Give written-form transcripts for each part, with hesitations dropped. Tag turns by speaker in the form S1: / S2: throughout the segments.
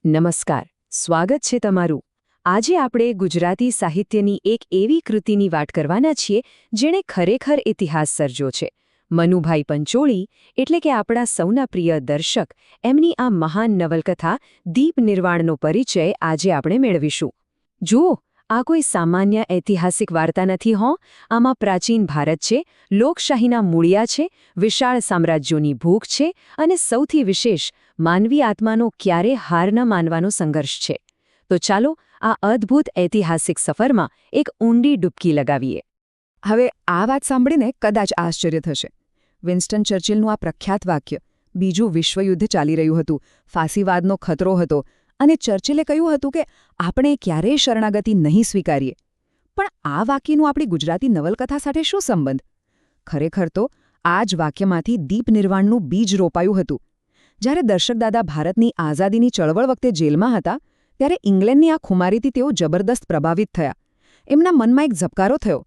S1: નમસ્કાર, સ્વાગત છે તમારું. આજે આપણે ગુજરાતી સાહિત્યની એક એવી કૃતિની વાત કરવાના છીએ જેણે ખરેખર ઇતિહાસ સર્જ્યો છે. મનુભાઈ પંચોળી એટલે કે આપણા સૌના પ્રિય દર્શક, એમની આ મહાન નવલકથા દીપ નિર્વાણનો પરિચય આજે આપણે મેળવીશું. જુઓ, આ કોઈ સામાન્ય ઐતિહાસિક વાર્તા નથી હો. આમાં પ્રાચીન ભારત છે, લોકશાહીના મૂળિયા છે, વિશાળ સામ્રાજ્યોની ભૂખ છે અને સૌથી વિશેષ માનવી આત્માનો ક્યારે હાર ન માનવાનો સંઘર્ષ છે. તો ચાલો આ અદ્ભુત ઐતિહાસિક સફરમાં એક ઊંડી ડૂબકી લગાવીએ.
S2: હવે આ વાત સાંભળીને કદાચ આશ્ચર્ય થશે. વિન્સ્ટન ચર્ચિલનું આ પ્રખ્યાત વાક્ય, બીજું વિશ્વયુદ્ધ ચાલી રહ્યું હતું, ફાંસીવાદનો ખતરો હતો અને ચર્ચિલે કહ્યું હતું કે આપણે ક્યારેય શરણાગતિ નહીં સ્વીકારીએ. પણ આ વાક્યનું આપણી ગુજરાતી નવલકથા સાથે શું સંબંધ? ખરેખર તો આ જ વાક્યમાંથી દીપ નિર્વાણનું બીજ રોપાયું હતું. જ્યારે દર્શકદાદા ભારતની આઝાદીની ચળવળ વખતે જેલમાં હતા, ત્યારે ઇંગ્લેન્ડની આ ખુમારીથી તેઓ જબરદસ્ત પ્રભાવિત થયા. એમના મનમાં એક ઝબકારો થયો.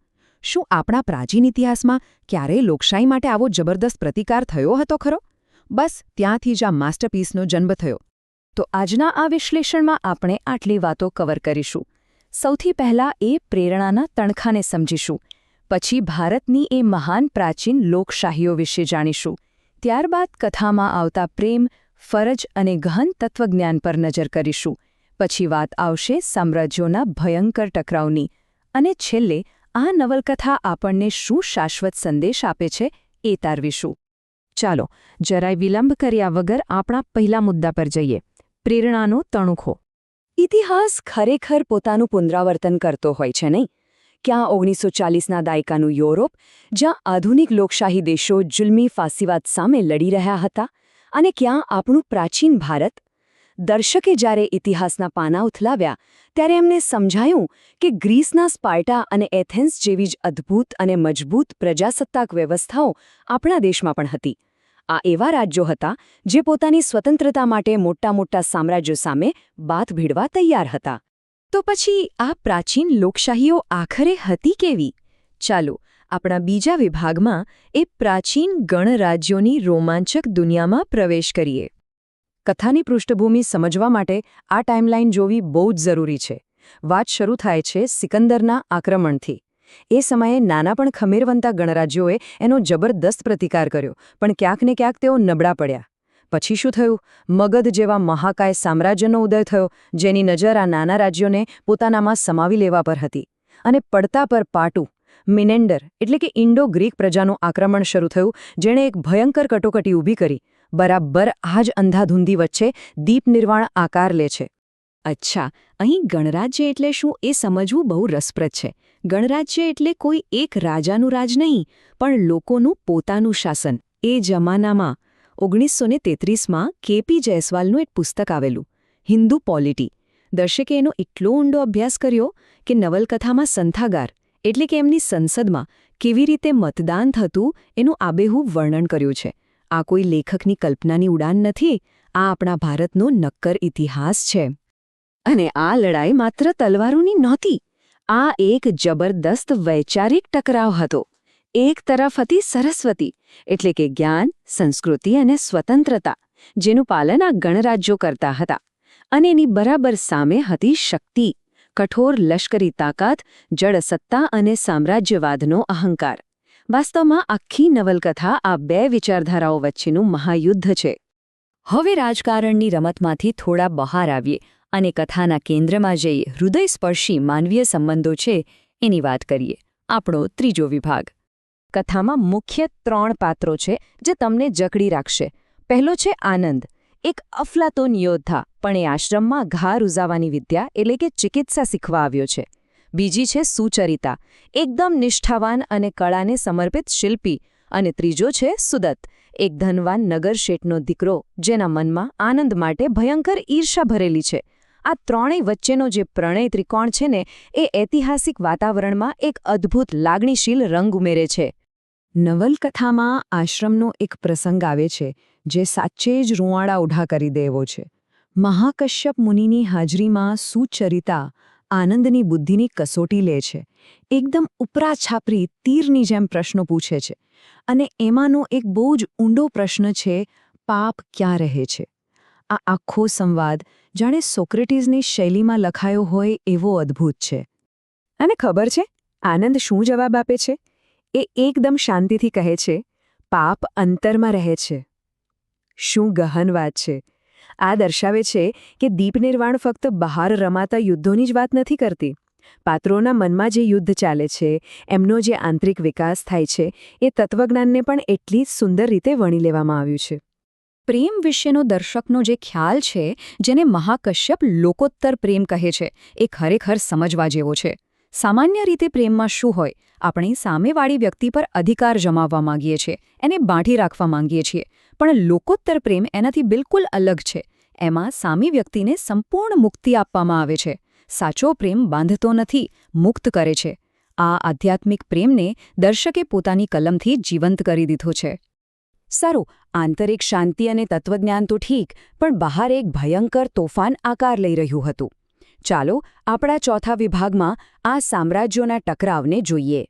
S2: શું આપણા પ્રાચીન ઇતિહાસમાં ક્યારેય લોકશાહી માટે આવો જબરદસ્ત પ્રતિકાર થયો હતો ખરો? બસ ત્યાંથી જ આ માસ્ટરપીસનો જન્મ થયો.
S1: તો આજના આ વિશ્લેષણમાં આપણે આટલી વાતો કવર કરીશું. સૌથી પહેલાં એ પ્રેરણાના તણખાને સમજીશું. પછી ભારતની એ મહાન પ્રાચીન લોકશાહીઓ વિશે જાણીશું. ત્યારબાદ કથામાં આવતા પ્રેમ, ફરજ અને ગહન તત્વજ્ઞાન પર નજર કરીશું. પછી વાત આવશે સામ્રાજ્યોના ભયંકર ટકરાવની. અને છેલ્લે આ નવલકથા આપણને શું શાશ્વત સંદેશ આપે છે એ તારવીશું. ચાલો, જરાય વિલંબ કર્યા વગર આપણા પહેલા મુદ્દા પર જઈએ. પ્રેરણાનો તણખો. ઇતિહાસ ખરેખર પોતાનું પુનરાવર્તન કરતો હોય છે નહીં? ક્યાં 1940ના દાયકાનું યુરોપ, જ્યાં આધુનિક લોકશાહી દેશો જુલ્મી ફાંસીવાદ સામે લડી રહ્યા હતા, અને ક્યાં આપણું પ્રાચીન ભારત. દર્શકે જ્યારે ઇતિહાસના પાના ઉથલાવ્યા ત્યારે એમને સમજાયું કે ગ્રીસના સ્પાર્ટા અને એથેન્સ જેવી જ અદ્ભુત અને મજબૂત પ્રજાસત્તાક વ્યવસ્થાઓ આપણા દેશમાં પણ હતી. આ એવા રાજ્યો હતા જે પોતાની સ્વતંત્રતા માટે મોટા મોટા સામ્રાજ્યો સામે બાથ ભીડવા તૈયાર હતા. તો પછી આ પ્રાચીન લોકશાહીઓ આખરે હતી કેવી? ચાલો, આપણા બીજા વિભાગમાં એ પ્રાચીન ગણરાજ્યોની રોમાંચક દુનિયામાં પ્રવેશ કરીએ. કથાની પૃષ્ઠભૂમિ સમજવા માટે આ ટાઈમલાઈન જોવી બહુ જ જરૂરી છે. વાત શરૂ થાય છે સિકંદરના આક્રમણથી. એ સમયે નાના પણ ખમીરવંતા ગણરાજ્યોએ એનો જબરદસ્ત પ્રતિકાર કર્યો, પણ ક્યાંક ને ક્યાંક તેઓ નબળા પડ્યા. પછી શું થયું? મગધ જેવા મહાકાય સામ્રાજ્યનો ઉદય થયો, જેની નજર આ નાના રાજ્યોને પોતાનામાં સમાવી લેવા પર હતી. અને પડતા પર પાટું, મિનેન્ડર એટલે કે ઇન્ડો ગ્રીક પ્રજાનું આક્રમણ શરૂ થયું, જેણે એક ભયંકર કટોકટી ઊભી કરી. બરાબર આ જ અંધાધૂંધી વચ્ચે દીપ નિર્વાણ આકાર લે છે. અચ્છા, અહીં ગણરાજ્ય એટલે શું એ સમજવું બહુ રસપ્રદ છે. ગણરાજ્ય એટલે કોઈ એક રાજાનું રાજ નહીં, પણ લોકોનું પોતાનું શાસન. એ જમાનામાં 1933માં કેપી જયસ્વાલનું એક પુસ્તક આવેલું, હિન્દુ પોલિટી. દર્શકે એનો એટલો ઊંડો અભ્યાસ કર્યો કે નવલકથામાં સંથાગાર એટલે કે એમની સંસદમાં કેવી રીતે મતદાન થતું એનું આબેહૂબ વર્ણન કર્યું છે. આ કોઈ લેખકની કલ્પનાની ઉડાન નથી, આ આપણા ભારતનો નક્કર ઇતિહાસ છે. અને આ લડાઈ માત્ર તલવારોની નહોતી. આ એક જબરદસ્ત વૈચારિક ટકરાવ હતો. એક તરફ હતી સરસ્વતી એટલે કે જ્ઞાન, સંસ્કૃતિ અને સ્વતંત્રતા, જેનું પાલન આ ગણરાજ્યો કરતા હતા. અને એની બરાબર સામે હતી શક્તિ, કઠોર લશ્કરી તાકાત, જડસત્તા અને સામ્રાજ્યવાદનો અહંકાર. વાસ્તવમાં આખી નવલકથા આ બે વિચારધારાઓ વચ્ચેનું મહાયુદ્ધ છે. હવે રાજકારણની રમતમાંથી થોડા બહાર આવીએ અને કથાના કેન્દ્રમાં જઈ હૃદયસ્પર્શી માનવીય સંબંધો છે એની વાત કરીએ. આપણો ત્રીજો વિભાગ. કથામાં મુખ્ય 3 પાત્રો છે જે તમને જકડી રાખશે. પહેલો છે આનંદ, એક અફલાતોન યોદ્ધા, પણ એ આશ્રમમાં ઘા રૂઝાવાની વિદ્યા એટલે કે ચિકિત્સા શીખવા આવ્યો છે. બીજી છે સુચરિતા, એકદમ નિષ્ઠાવાન અને કળાને સમર્પિત શિલ્પી. અને ત્રીજો છે સુદત્ત, એક ધનવાન નગરશેઠનો દીકરો, જેના મનમાં આનંદ માટે ભયંકર ઈર્ષા ભરેલી છે. આ ત્રણેય વચ્ચેનો જે પ્રણય ત્રિકોણ છે ને, એ ઐતિહાસિક વાતાવરણમાં એક અદ્ભુત લાગણીશીલ રંગ ઉમેરે છે. નવલકથામાં આશ્રમનો એક પ્રસંગ આવે છે જે સાચે જ રૂંવાડા ઉઢા કરી દે એવો છે. મહાકશ્યપ મુનિની હાજરીમાં સુચરિતા આનંદની બુદ્ધિની કસોટી લે છે. એકદમ ઉપરા છાપરી તીરની જેમ પ્રશ્નો પૂછે છે. અને એમાંનો એક બહુ જ ઊંડો પ્રશ્ન છે, પાપ ક્યાં રહે છે?
S2: આ આખો સંવાદ જાણે સોક્રેટીસની શૈલીમાં લખાયો હોય એવો અદ્ભુત છે. અને ખબર છે આનંદ શું જવાબ આપે છે? એ એકદમ શાંતિથી કહે છે, પાપ અંતરમાં રહે છે. શું ગહન વાત છે! આ દર્શાવે છે કે દીપનિર્વાણ ફક્ત બહાર રમાતા યુદ્ધોની જ વાત નથી કરતી. પાત્રોના મનમાં જે યુદ્ધ ચાલે છે, એમનો જે આંતરિક વિકાસ થાય છે, એ તત્વજ્ઞાનને પણ એટલી જ સુંદર રીતે વણી લેવામાં આવ્યું છે.
S1: પ્રેમ વિશેનો દર્શકનો જે ખ્યાલ છે, જેને મહાકશ્યપ લોકોત્તર પ્રેમ કહે છે, એ ખરેખર સમજવા જેવો છે. સામાન્ય રીતે પ્રેમમાં શું હોય? આપણે સામેવાળી વ્યક્તિ પર અધિકાર જમાવવા માંગીએ છીએ, એને બાંધી રાખવા માંગીએ છીએ. પણ લોકોત્તર પ્રેમ એનાથી બિલકુલ અલગ છે. એમાં સામી વ્યક્તિને સંપૂર્ણ મુક્તિ આપવામાં આવે છે. સાચો પ્રેમ બાંધતો નથી, મુક્ત કરે છે. આ આધ્યાત્મિક પ્રેમને દર્શકે પોતાની કલમથી જીવંત કરી દીધો છે.
S2: સારું, આંતરિક શાંતિ અને તત્વજ્ઞાન તો ઠીક, પણ બહાર એક ભયંકર તોફાન આકાર લઈ રહ્યું હતું. ચાલો આપણા ચોથા વિભાગમાં આ સામ્રાજ્યોના ટકરાવને જોઈએ.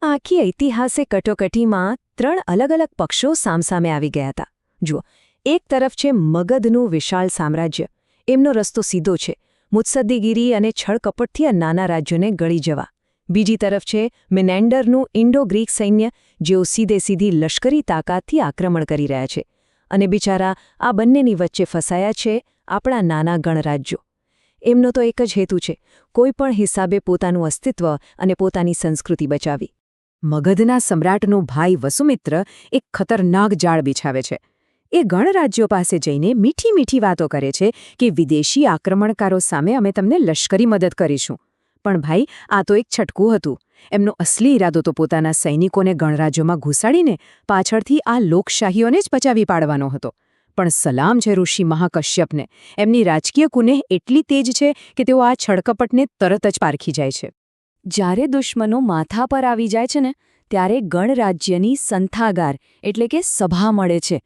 S2: આખી ઐતિહાસિક કટોકટીમાં 3 અલગ અલગ પક્ષો સામસામે આવી ગયા હતા. જુઓ, એક તરફ છે મગધનું વિશાળ સામ્રાજ્ય. એમનો રસ્તો સીધો છે, મુત્સદ્દીગીરી અને છળકપટથી આ નાના રાજ્યોને ગળી જવા. બીજી તરફ છે મિનેન્ડરનું ઇન્ડો ગ્રીક સૈન્ય, જેઓ સીધી લશ્કરી તાકાતથી આક્રમણ કરી રહ્યા છે. અને બિચારા આ બંનેની વચ્ચે ફસાયા છે આપણા નાના ગણરાજ્યો. એમનો તો એક જ હેતુ છે, કોઈ પણ હિસાબે પોતાનું અસ્તિત્વ અને પોતાની સંસ્કૃતિ બચાવી. મગધના સમ્રાટનું ભાઈ વસુમિત્ર એક ખતરનાક જાળ બિછાવે છે. એ ગણરાજ્યો પાસે જઈને મીઠી વાતો કરે છે કે વિદેશી આક્રમણકારો સામે અમે તમને લશ્કરી મદદ કરીશું. પણ ભાઈ, આ તો એક છટકું હતું. એમનો અસલી ઈરાદો તો પોતાના સૈનિકોને ગણરાજ્યોમાં ઘૂસાડીને પાછળથી આ લોકશાહીઓને જ બચાવી પાડવાનો હતો. પણ સલામ છે ઋષિ મહાકશ્યપને. એમની રાજકીય કુનેહ એટલી તેજ છે કે તેઓ આ છળકપટને તરત જ પારખી જાય છે.
S1: જ્યારે દુશ્મનો માથા પર આવી જાય છે ને, ત્યારે ગણરાજ્યની સંથાગાર એટલે કે સભા મળે છે.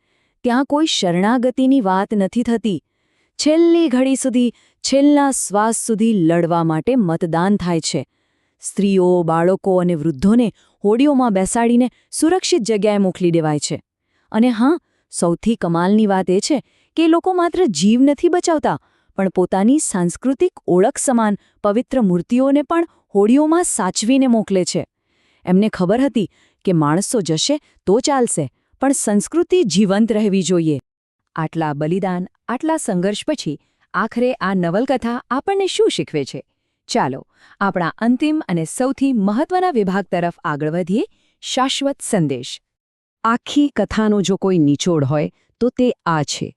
S1: ત્યાં કોઈ શરણાગતિની વાત નથી થતી. છેલ્લી ઘડી સુધી, છેલ્લા શ્વાસ સુધી લડવા માટે મતદાન થાય છે. સ્ત્રીઓ, બાળકો અને વૃદ્ધોને હોડીઓમાં બેસાડીને સુરક્ષિત જગ્યાએ મોકલી દેવાય છે. અને હા, સૌથી કમાલની વાત એ છે કે લોકો માત્ર જીવ નથી બચાવતા, પણ પોતાની સાંસ્કૃતિક ઓળખ સમાન પવિત્ર મૂર્તિઓને પણ હોડીઓમાં સાચવીને મોકલે છે. એમને ખબર હતી કે માણસો જશે તો ચાલશે, પણ સંસ્કૃતિ જીવંત રહેવી જોઈએ. આટલા બલિદાન, આટલા સંઘર્ષ પછી આખરે આ નવલકથા આપણને શું શીખવે છે? ચાલો આપણા અંતિમ અને સૌથી મહત્વના વિભાગ તરફ આગળ વધીએ, શાશ્વત સંદેશ. આખી કથાનો જો કોઈ નિચોડ હોય તો તે આ છે: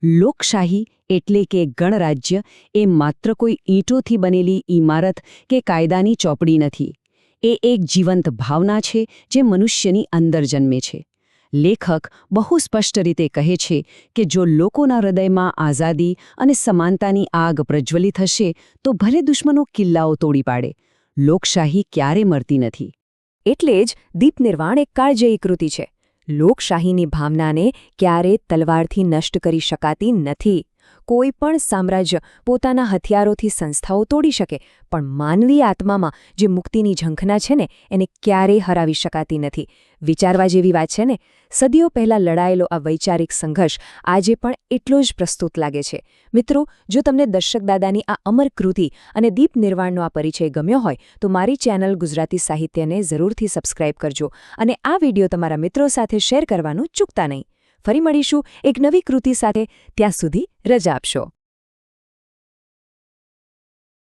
S1: લોકશાહી એટલે કે ગણરાજ્ય એ માત્ર કોઈ ઈંટોથી બનેલી ઇમારત કે કાયદાની ચોપડી નથી. એ એક જીવંત ભાવના છે જે મનુષ્યની અંદર જન્મે છે. લેખક બહુ સ્પષ્ટ રીતે કહે છે કે જો લોકોના હૃદયમાં આઝાદી અને સમાનતાની આગ પ્રજ્વલિત હશે તો ભલે દુશ્મનો કિલ્લાઓ તોડી પાડે, લોકશાહી ક્યારે મરતી નથી. એટલે જ દીપનિર્વાણ એક કાળજયી કૃતિ છે. લોકશાહીની ભાવનાને ક્યારે તલવારથી નષ્ટ કરી શકાતી નથી. કોઈ પણ સામ્રાજ્ય પોતાના હથિયારોથી સંસ્થાઓ તોડી શકે, પણ માનવી આત્મામાં જે મુક્તિની ઝંખના છે ને, એને ક્યારેય હરાવી શકાતી નથી. વિચારવા જેવી વાત છે ને? સદીઓ પહેલાં લડાયેલો આ વૈચારિક સંઘર્ષ આજે પણ એટલો જ પ્રસ્તુત લાગે છે. મિત્રો, જો તમને દર્શક દાદાની આ અમર કૃતિ અને દીપનિર્વાણનો આ પરિચય ગમ્યો હોય તો મારી ચેનલ ગુજરાતી સાહિત્યને જરૂરથી સબસ્ક્રાઇબ કરજો અને આ વિડીયો તમારા મિત્રો સાથે શેર કરવાનું ચૂકતા નહીં. ફરી મળીશું એક નવી કૃતિ સાથે. ત્યાં સુધી રજા આપશો.